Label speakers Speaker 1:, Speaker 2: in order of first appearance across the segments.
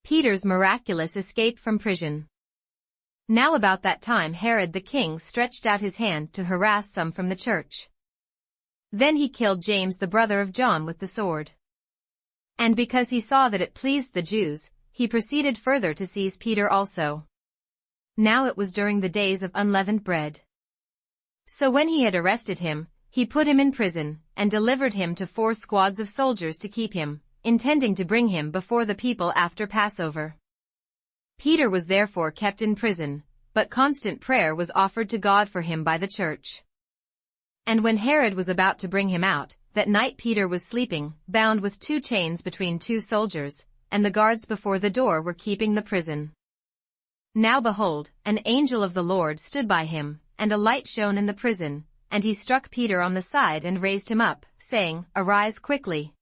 Speaker 1: Peter's miraculous escape from prison. Now about that time Herod the king stretched out his hand to harass some from the church. Then he killed James the brother of John with the sword. And because he saw that it pleased the Jews, he proceeded further to seize Peter also. Now it was during the days of unleavened bread. So when he had arrested him, he put him in prison, and delivered him to 4 squads of soldiers to keep him, intending to bring him before the people after Passover. Peter was therefore kept in prison, but constant prayer was offered to God for him by the church. And when Herod was about to bring him out, that night Peter was sleeping, bound with 2 chains between 2 soldiers, and the guards before the door were keeping the prison. Now behold, an angel of the Lord stood by him, and a light shone in the prison, and he struck Peter on the side and raised him up, saying, "Arise quickly."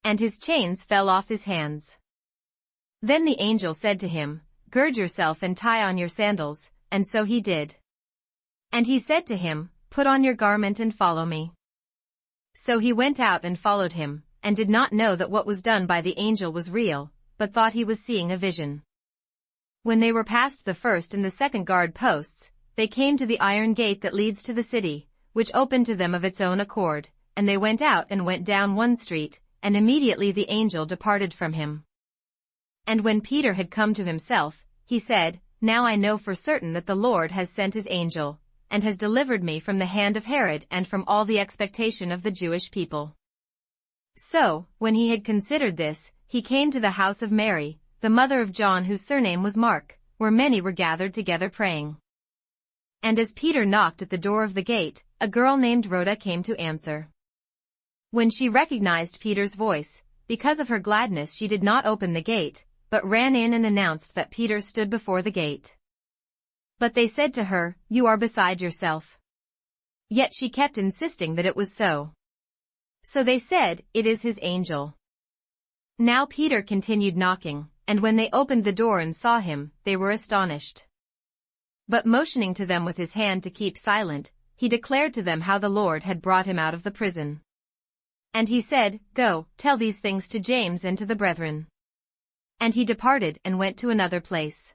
Speaker 1: And his chains fell off his hands. Then the angel said to him, "Gird yourself and tie on your sandals," and so he did. And he said to him, "Put on your garment and follow me." So he went out and followed him, and did not know that what was done by the angel was real, but thought he was seeing a vision. When they were past the first and the second guard posts, they came to the iron gate that leads to the city, which opened to them of its own accord, and they went out and went down one street, and immediately the angel departed from him. And when Peter had come to himself, he said, "Now I know for certain that the Lord has sent his angel, and has delivered me from the hand of Herod and from all the expectation of the Jewish people." So, when he had considered this, he came to the house of Mary, the mother of John whose surname was Mark, where many were gathered together praying. And as Peter knocked at the door of the gate, a girl named Rhoda came to answer. When she recognized Peter's voice, because of her gladness she did not open the gate, but ran in and announced that Peter stood before the gate. But they said to her, "You are beside yourself." Yet she kept insisting that it was so. So they said, "It is his angel." Now Peter continued knocking, and when they opened the door and saw him, they were astonished. But motioning to them with his hand to keep silent, he declared to them how the Lord had brought him out of the prison. And he said, "Go, tell these things to James and to the brethren." And he departed and went to another place.